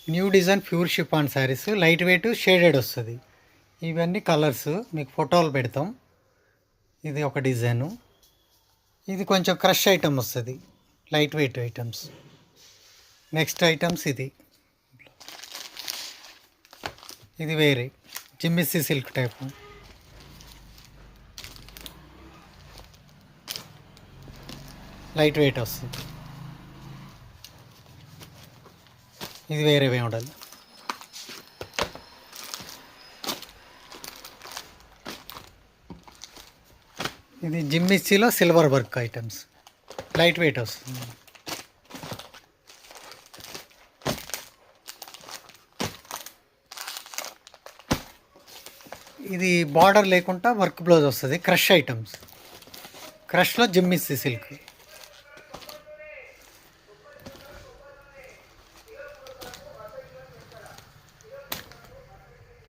New design pure chiffon saris light weight shaded వస్తుంది. ఇవన్నీ colours మీకు ఫోటోలు పెడతాం. ఇది ఒక డిజైను. ఇది కొంచెం క్రష్ ఐటమ్ వస్తుంది, light weight items. Next items ఇది వేరే జిమ్మిస్సి సిల్క్ టైపు. లైట్ వెయిట్ వస్తుంది. ఇది వేరే మోడల్. ఇది జిమ్మిస్సిలో silver work items, light weight వస్తుంది. ఇది బార్డర్ లేకుండా వర్క్ బ్లౌజ్ వస్తుంది. క్రష్ ఐటమ్స్, క్రష్లో జిమ్మిస్సి సిల్క్.